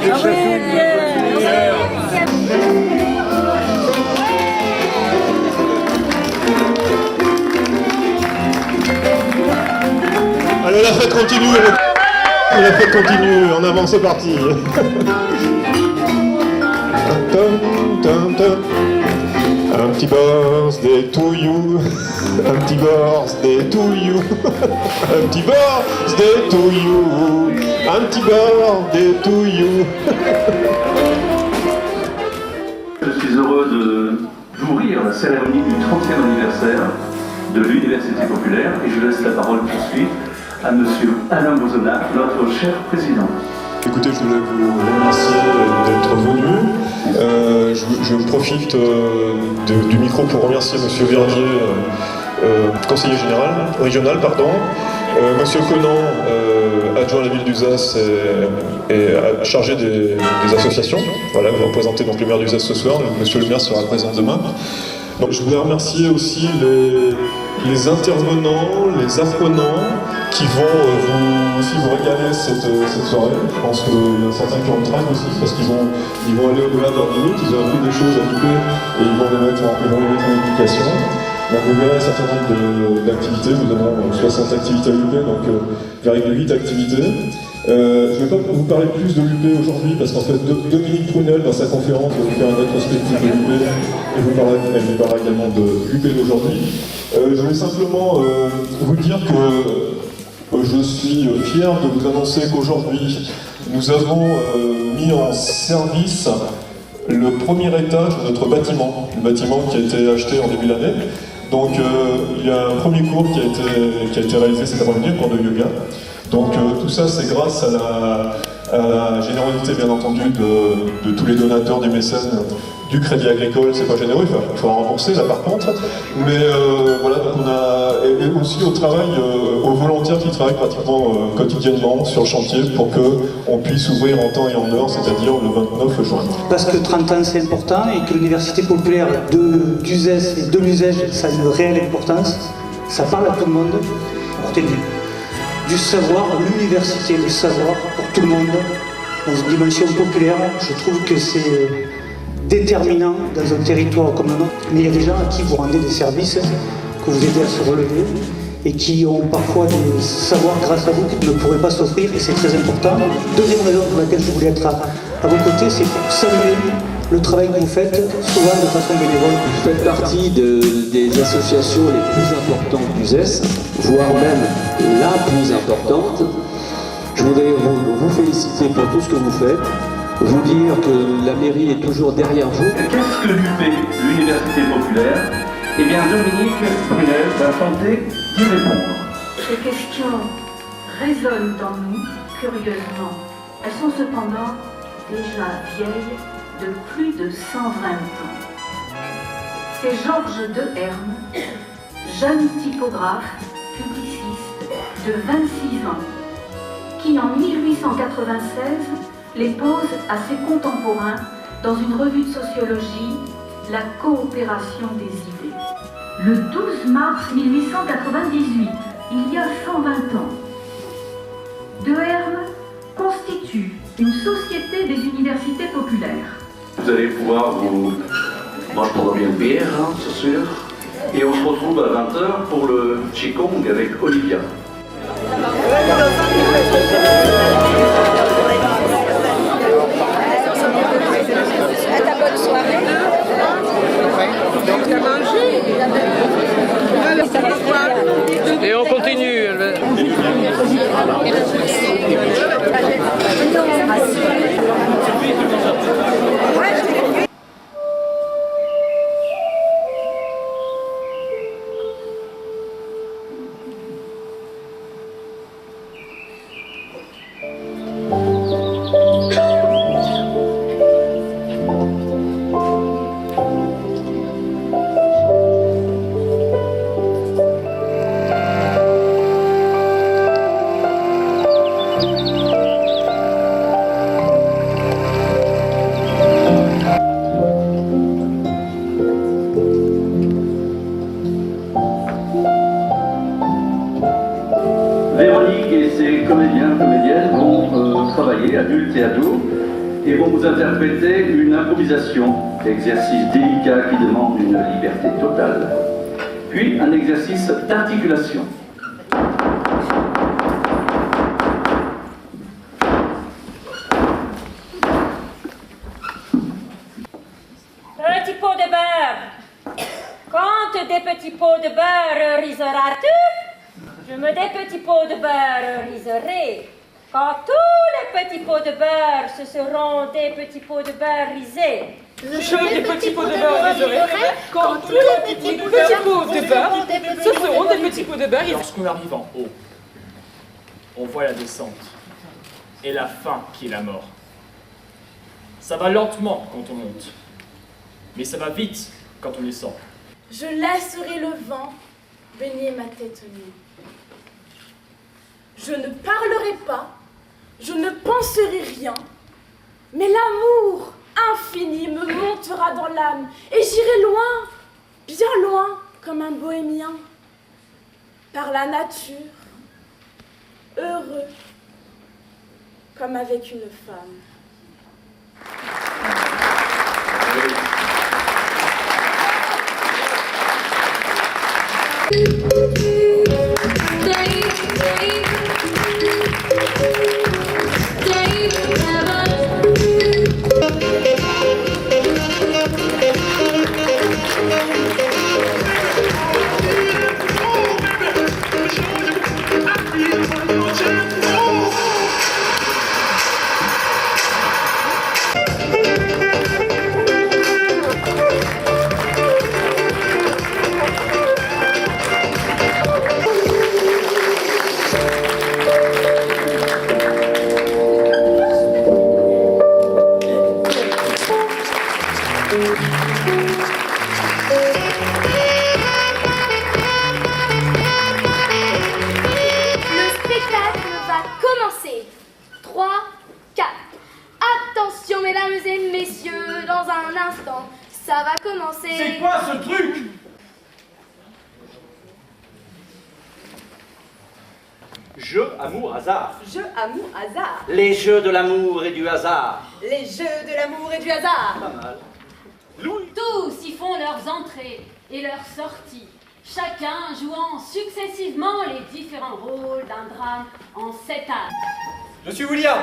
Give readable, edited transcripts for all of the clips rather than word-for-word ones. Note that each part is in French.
Allez, la fête continue. La fête continue. En avant, c'est parti. Un petit birthday to you. Un petit birthday to you. Un petit birthday to you. Un petit birthday to you. Je suis heureux d'ouvrir la cérémonie du 30e anniversaire de l'Université populaire et je laisse la parole tout de suite à Monsieur Alain Bozona, notre cher président. Écoutez, je voulais vous remercier d'être venu. Je profite du micro pour remercier Monsieur Verdier, conseiller régional, Monsieur Conan, adjoint à la ville d'Uzès et chargé des associations. Voilà, vous représentez donc le maire d'Uzès ce soir, Monsieur le maire sera présent demain. Donc, je voulais remercier aussi les intervenants, les apprenants qui vont vous régaler cette soirée. Je pense qu'il y en a certains qui ont le train aussi parce qu'ils vont aller au-delà de leur minute, ils ont appris des choses à louper et ils vont les mettre en application. Donc vous verrez un certain nombre d'activités, nous avons 60 activités à louper, donc avec 8 activités. Je ne vais pas vous parler plus de l'UP aujourd'hui parce qu'en fait Dominique Prunel dans sa conférence va vous faire une rétrospective de l'UP et elle vous parlera également de l'UP d'aujourd'hui. Je vais simplement vous dire que je suis fier de vous annoncer qu'aujourd'hui nous avons mis en service le premier étage de notre bâtiment, le bâtiment qui a été acheté en début d'année. Donc il y a un premier cours qui a été réalisé cet après-midi, un cours de yoga. Donc tout ça c'est grâce à la générosité bien entendu de tous les donateurs, des mécènes, du Crédit Agricole. C'est pas généreux, il faut en rembourser là par contre. Mais voilà, donc on a et aussi au travail, aux volontaires qui travaillent pratiquement quotidiennement sur le chantier pour qu'on puisse ouvrir en temps et en heure, c'est-à-dire le 29 juin. Parce que 30 ans c'est important et que l'université populaire d'Uzès et de l'Uzège, ça a une réelle importance. Ça parle à tout le monde. Du savoir, l'université, le savoir pour tout le monde, dans une dimension populaire, je trouve que c'est déterminant dans un territoire comme le nôtre. Mais il y a des gens à qui vous rendez des services, que vous aidez à se relever, et qui ont parfois des savoirs grâce à vous qu'ils ne pourraient pas s'offrir, et c'est très important. Deuxième raison pour laquelle je voulais être à vos côtés, c'est pour saluer le travail que vous faites, souvent de façon bénévole. Vous faites partie des associations les plus importantes d'Uzès, voire même la plus importante. Je voudrais vous féliciter pour tout ce que vous faites, vous dire que la mairie est toujours derrière vous. Qu'est-ce que l'UP, l'Université populaire? Eh bien, Dominique Prunel va tenter d'y répondre. Ces questions résonnent en nous, curieusement. Elles sont cependant déjà vieilles de plus de 120 ans. C'est Georges Deherme, jeune typographe, publiciste de 26 ans, qui en 1896 les pose à ses contemporains dans une revue de sociologie, La coopération des idées. Le 12 mars 1898, il y a 120 ans, Deherme constitue une société des universités populaires. Vous allez pouvoir vous... Moi, je prendrai bien une bière, hein, c'est sûr. Et on se retrouve à 20h pour le Qigong avec Olivia. Bonne soirée. Donc, tu as mangé. Et on continue. Véronique et ses comédiennes vont travailler, adultes et ados, et vont vous interpréter une improvisation, exercice délicat qui demande une liberté totale. Puis un exercice d'articulation. Petit pot de beurre. Quand des petits pots de beurre riseras-tu? Je me des petits pots de beurre riserai. Quand tous les petits pots de beurre ce seront des petits pots de beurre risés. Je des petits pots de beurre riserés. Quand tous les petits pots de beurre ce seront des petits pots de beurre riserés. Lorsqu'on arrive en haut, on voit la descente et la fin qui est la mort. Ça va lentement quand on monte, mais ça va vite quand on descend. Je laisserai le vent baigner ma tête nue. Je ne parlerai pas, je ne penserai rien, mais l'amour infini me montera dans l'âme et j'irai loin, bien loin, comme un bohémien, par la nature, heureux, comme avec une femme. Ça va commencer. C'est quoi ce truc? Jeu, amour, hasard. Jeu, amour, hasard. Les jeux de l'amour et du hasard. Les jeux de l'amour et du hasard. Pas mal. Tous y font leurs entrées et leurs sorties, chacun jouant successivement les différents rôles d'un drame en 7 actes. Je suis William,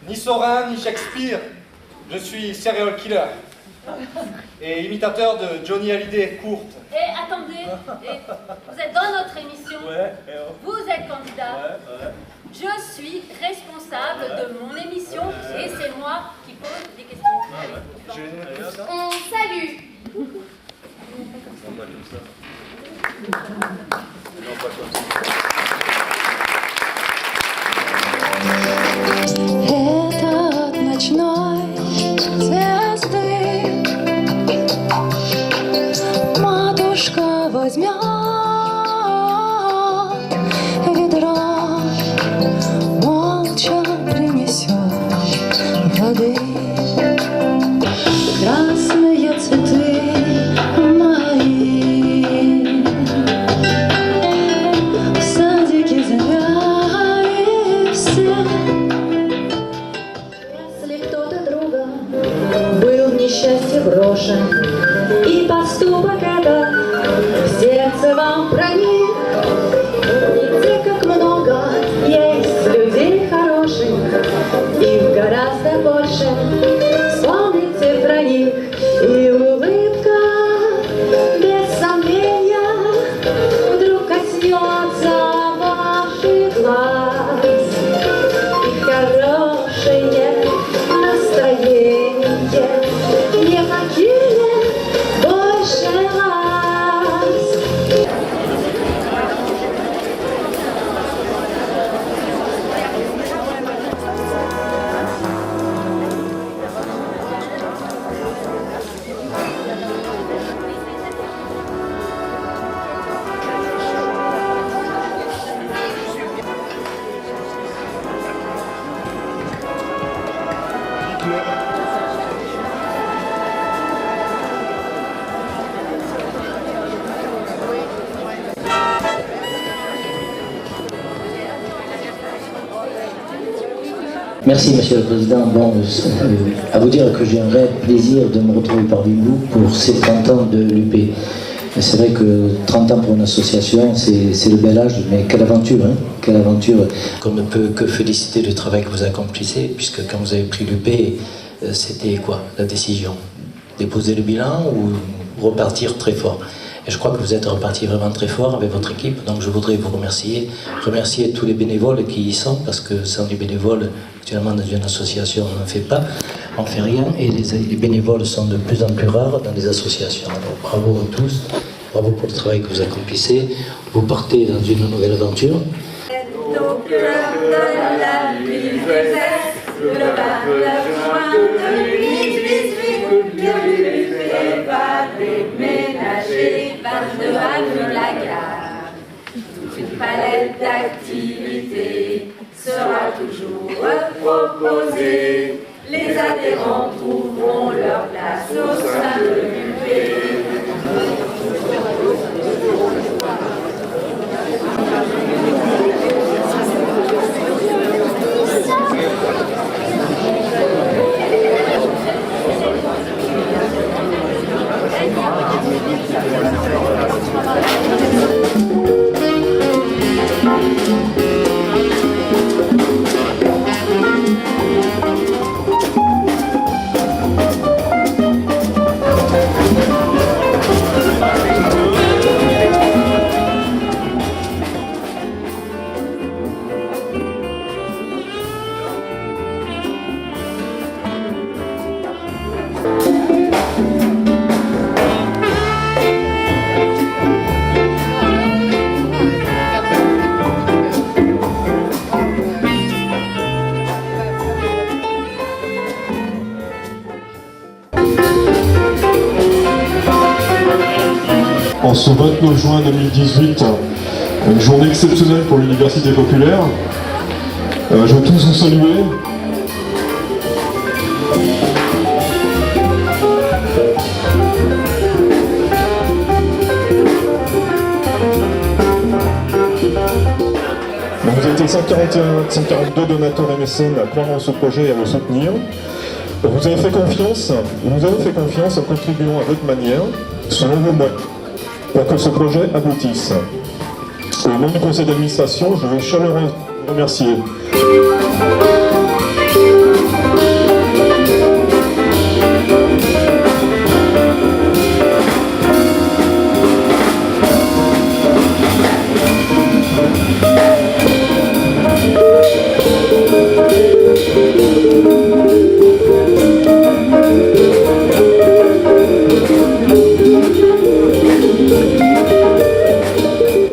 ni Saurin ni Shakespeare. Je suis serial killer et imitateur de Johnny Hallyday courte. Et attendez, vous êtes dans notre émission, Ouais, vous êtes candidat, ouais. je suis responsable de mon émission et c'est moi qui pose des questions. On salue. Этот ночной звезды матушка возьмет ведро, молча принесет воды. Красные цветы мои в садике завяли все. Если кто-то другом был в несчастье брошен, и поступок этот в сердце вам проник, где как много есть людей хороших, их гораздо больше. Вспомните про них, и улыбка без сомнения вдруг коснется ваших глаз. И хорошее настроение не покинет больше вас. Merci. Merci Monsieur le Président. Bon, à vous dire que j'ai un réel plaisir de me retrouver parmi vous pour ces 30 ans de l'UP. C'est vrai que 30 ans pour une association, c'est le bel âge, mais quelle aventure, hein, quelle aventure. On ne peut que féliciter le travail que vous accomplissez, puisque quand vous avez pris l'UP, c'était quoi la décision? Déposer le bilan ou repartir très fort? Et je crois que vous êtes reparti vraiment très fort avec votre équipe, donc je voudrais vous remercier tous les bénévoles qui y sont, parce que sans les bénévoles, actuellement dans une association, on n'en fait pas, on ne fait rien, et les bénévoles sont de plus en plus rares dans les associations. Alors bravo à tous, bravo pour le travail que vous accomplissez, vous partez dans une nouvelle aventure. Une palette d'activités sera toujours proposée. Les adhérents trouveront leur place au sein de l'UP. En ce 29 juin 2018, une journée exceptionnelle pour l'Université populaire. Je veux tous vous saluer. Vous avez été 142 donateurs et mécènes à croire en ce projet et à le soutenir. Vous avez fait confiance, nous avons fait confiance en contribuant à votre manière, selon vos moyens, pour que ce projet aboutisse. Au nom du conseil d'administration, je veux chaleureusement vous remercier.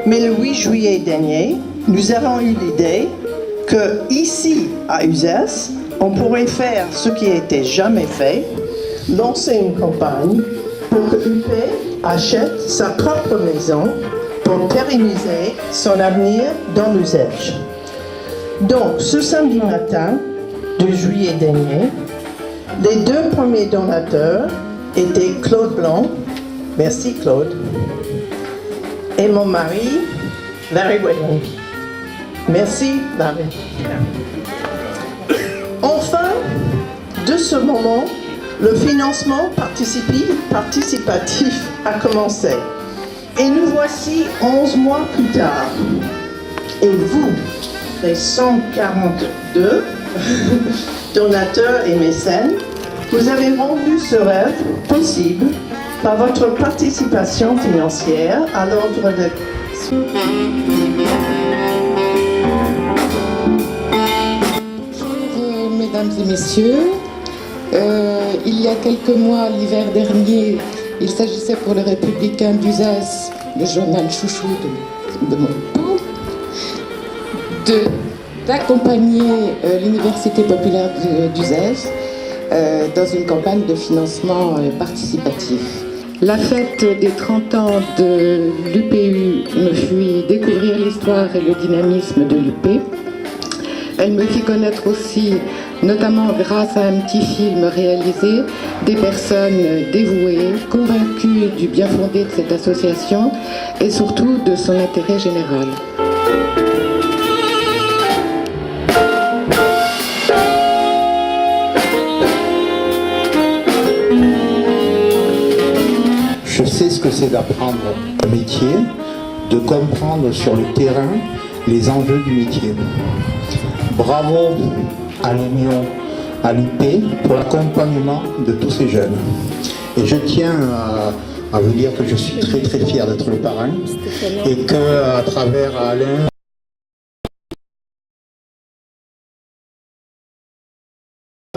Mais le 8 juillet dernier, nous avons eu l'idée que ici, à Uzès, on pourrait faire ce qui n'était jamais fait, lancer une campagne pour que UP achète sa propre maison pour pérenniser son avenir dans l'Uzès. Donc, ce samedi matin de juillet dernier, les deux premiers donateurs étaient Claude Blanc, merci Claude, et mon mari, Larry Wedding. Merci, Larry. Enfin, de ce moment, le financement participatif a commencé. Et nous voici 11 mois plus tard. Et vous, les 142 donateurs et mécènes, vous avez rendu ce rêve possible par votre participation financière à l'ordre de... Bonjour mesdames et messieurs. Il y a quelques mois, l'hiver dernier, il s'agissait pour le Républicain d'Uzès, le journal chouchou de mon époux, d'accompagner l'Université populaire d'Uzès dans une campagne de financement participatif. La fête des 30 ans de l'UPU me fit découvrir l'histoire et le dynamisme de l'UP. Elle me fit connaître aussi, notamment grâce à un petit film réalisé, des personnes dévouées, convaincues du bien fondé de cette association et surtout de son intérêt général. Je sais ce que c'est d'apprendre un métier, de comprendre sur le terrain les enjeux du métier. Bravo à l'Union, à l'UP pour l'accompagnement de tous ces jeunes. Et je tiens à vous dire que je suis très fier d'être le parrain et qu'à travers Alain,